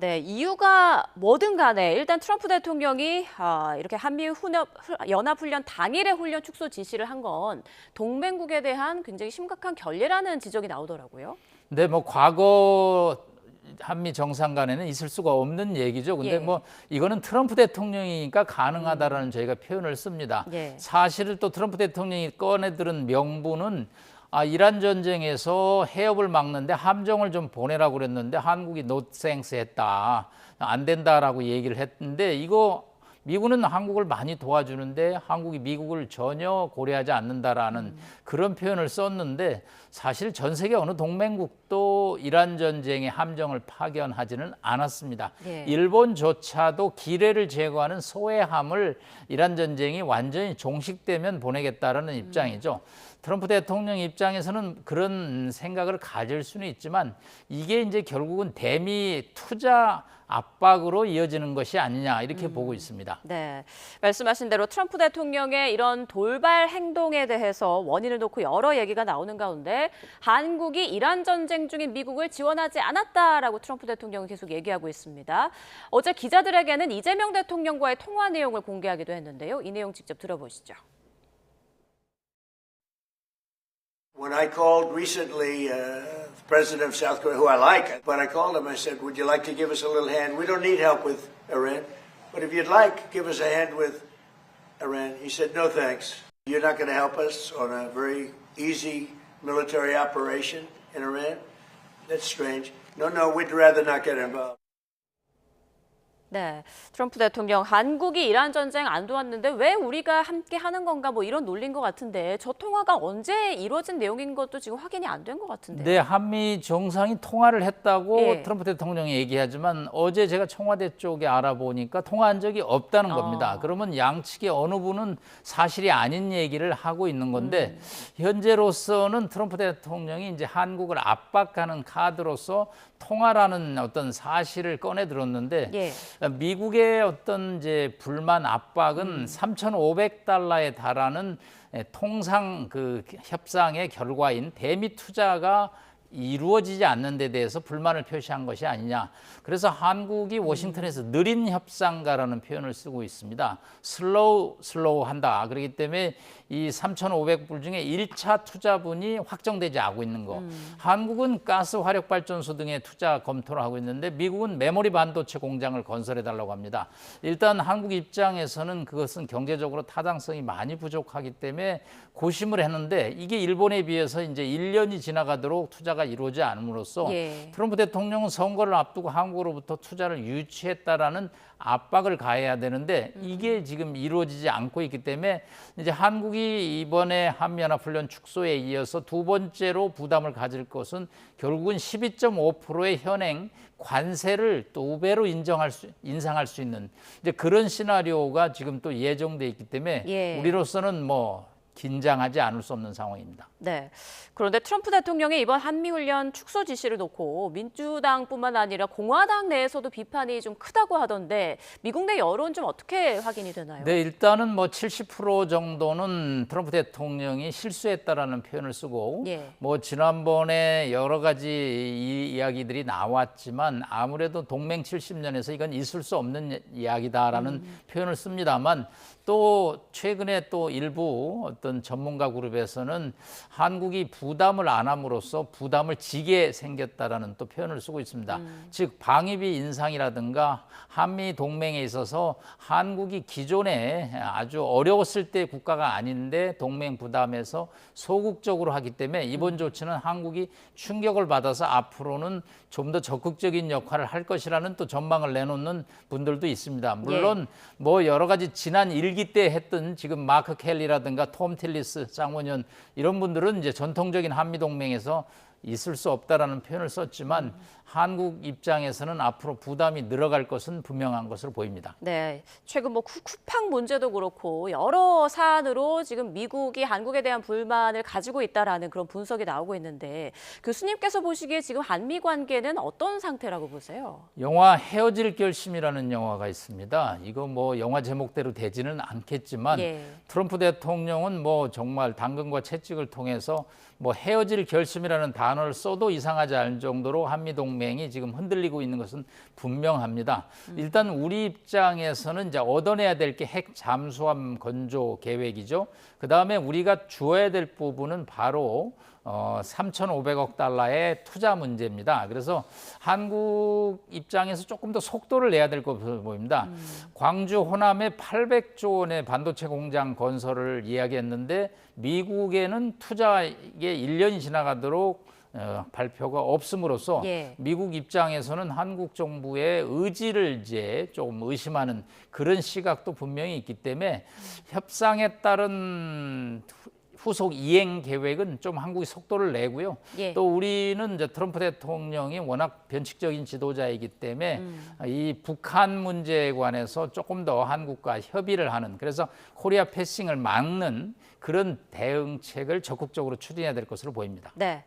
네, 이유가 뭐든 간에 일단 트럼프 대통령이 이렇게 한미 연합훈련 당일에 훈련 축소 지시를 한 건 동맹국에 대한 굉장히 심각한 결례라는 지적이 나오더라고요. 근데 뭐 과거 한미 정상 간에는 있을 수가 없는 얘기죠. 근데 예. 뭐 이거는 트럼프 대통령이니까 가능하다라는 저희가 표현을 씁니다. 예. 사실 또 트럼프 대통령이 꺼내들은 명분은 이란 전쟁에서 해협을 막는데 함정을 좀 보내라고 그랬는데 한국이 노땡스 했다. 안 된다라고 얘기를 했는데 이거 미국은 한국을 많이 도와주는데 한국이 미국을 전혀 고려하지 않는다라는 그런 표현을 썼는데 사실 전 세계 어느 동맹국도 이란 전쟁의 함정을 파견하지는 않았습니다. 예. 일본조차도 기뢰를 제거하는 소해함을 이란 전쟁이 완전히 종식되면 보내겠다라는 입장이죠. 트럼프 대통령 입장에서는 그런 생각을 가질 수는 있지만 이게 이제 결국은 대미 투자 압박으로 이어지는 것이 아니냐 이렇게 보고 있습니다. 네, 말씀하신 대로 트럼프 대통령의 이런 돌발 행동에 대해서 원인을 놓고 여러 얘기가 나오는 가운데 한국이 이란 전쟁 중인 미국을 지원하지 않았다라고 트럼프 대통령이 계속 얘기하고 있습니다. 어제 기자들에게는 이재명 대통령과의 통화 내용을 공개하기도 했는데요. 이 내용 직접 들어보시죠. When I called recently the president of South Korea, who I like, but I called him, I said, would you like to give us a little hand? We don't need help with Iran, but if you'd like, give us a hand with Iran. He said, no thanks. You're not going to help us on a very easy military operation in Iran? That's strange. No, we'd rather not get involved. 네, 트럼프 대통령 한국이 이란 전쟁 안 도왔는데 왜 우리가 함께 하는 건가 뭐 이런 논리인 것 같은데 저 통화가 언제 이루어진 내용인 것도 지금 확인이 안 된 것 같은데요. 네, 한미 정상이 통화를 했다고 예. 트럼프 대통령이 얘기하지만 어제 제가 청와대 쪽에 알아보니까 통화한 적이 없다는 겁니다. 그러면 양측의 어느 분은 사실이 아닌 얘기를 하고 있는 건데 현재로서는 트럼프 대통령이 이제 한국을 압박하는 카드로서 통화라는 어떤 사실을 꺼내 들었는데 예. 미국의 어떤 이제 불만 압박은 3,500달러에 달하는 통상 그 협상의 결과인 대미 투자가 이루어지지 않는 데 대해서 불만을 표시한 것이 아니냐. 그래서 한국이 워싱턴에서 느린 협상가라는 표현을 쓰고 있습니다. 슬로우 한다. 그렇기 때문에 이 3,500불 중에 1차 투자분이 확정되지 않고 있는 거. 한국은 가스 화력 발전소 등의 투자 검토를 하고 있는데 미국은 메모리 반도체 공장을 건설해 달라고 합니다. 일단 한국 입장에서는 그것은 경제적으로 타당성이 많이 부족하기 때문에 고심을 했는데 이게 일본에 비해서 이제 1년이 지나가도록 투자가 이루어지지 않음으로써 예. 트럼프 대통령은 선거를 앞두고 한국으로부터 투자를 유치했다라는 압박을 가해야 되는데 이게 지금 이루어지지 않고 있기 때문에 이제 한국이 이번에 한미연합훈련 축소에 이어서 두 번째로 부담을 가질 것은 결국은 12.5%의 현행 관세를 또 5배로 인상할 수 있는 이제 그런 시나리오가 지금 또 예정돼 있기 때문에 예. 우리로서는 뭐 긴장하지 않을 수 없는 상황입니다. 네. 그런데 트럼프 대통령의 이번 한미훈련 축소 지시를 놓고 민주당뿐만 아니라 공화당 내에서도 비판이 좀 크다고 하던데 미국 내 여론 좀 어떻게 확인이 되나요? 네, 일단은 뭐 70% 정도는 트럼프 대통령이 실수했다라는 표현을 쓰고 예. 뭐 지난번에 여러 가지 이야기들이 나왔지만 아무래도 동맹 70년에서 이건 있을 수 없는 이야기다라는 표현을 씁니다만 또 최근에 또 일부 어떤 전문가 그룹에서는 한국이 부담을 안 함으로써 부담을 지게 생겼다라는 또 표현을 쓰고 있습니다. 즉 방위비 인상이라든가 한미 동맹에 있어서 한국이 기존에 아주 어려웠을 때 국가가 아닌데 동맹 부담에서 소극적으로 하기 때문에 이번 조치는 한국이 충격을 받아서 앞으로는 좀 더 적극적인 역할을 할 것이라는 또 전망을 내놓는 분들도 있습니다. 물론 뭐 여러 가지 지난 일기 때 했던 지금 마크 켈리라든가 톰 틸리스 상원의원 이런 분들은 이제 전통적인 한미 동맹에서 있을 수 없다라는 표현을 썼지만 한국 입장에서는 앞으로 부담이 늘어갈 것은 분명한 것으로 보입니다. 네, 최근 뭐 쿠팡 문제도 그렇고 여러 사안으로 지금 미국이 한국에 대한 불만을 가지고 있다라는 그런 분석이 나오고 있는데 교수님께서 보시기에 지금 한미 관계는 어떤 상태라고 보세요? 영화 헤어질 결심이라는 영화가 있습니다. 이거 뭐 영화 제목대로 되지는 않겠지만 예. 트럼프 대통령은 뭐 정말 당근과 채찍을 통해서 뭐 헤어질 결심이라는 단어를 써도 이상하지 않을 정도로 한미 동맹 동맹이 지금 흔들리고 있는 것은 분명합니다. 일단 우리 입장에서는 이제 얻어내야 될 게 핵 잠수함 건조 계획이죠. 그다음에 우리가 주어야 될 부분은 바로 3,500억 달러의 투자 문제입니다. 그래서 한국 입장에서 조금 더 속도를 내야 될 것으로 보입니다. 광주 호남에 800조 원의 반도체 공장 건설을 이야기했는데 미국에는 투자에 1년이 지나가도록 발표가 없음으로써 예. 미국 입장에서는 한국 정부의 의지를 이제 조금 의심하는 그런 시각도 분명히 있기 때문에 협상에 따른 후속 이행 계획은 좀 한국이 속도를 내고요. 예. 또 우리는 이제 트럼프 대통령이 워낙 변칙적인 지도자이기 때문에 이 북한 문제에 관해서 조금 더 한국과 협의를 하는, 그래서 코리아 패싱을 막는 그런 대응책을 적극적으로 추진해야 될 것으로 보입니다. 네.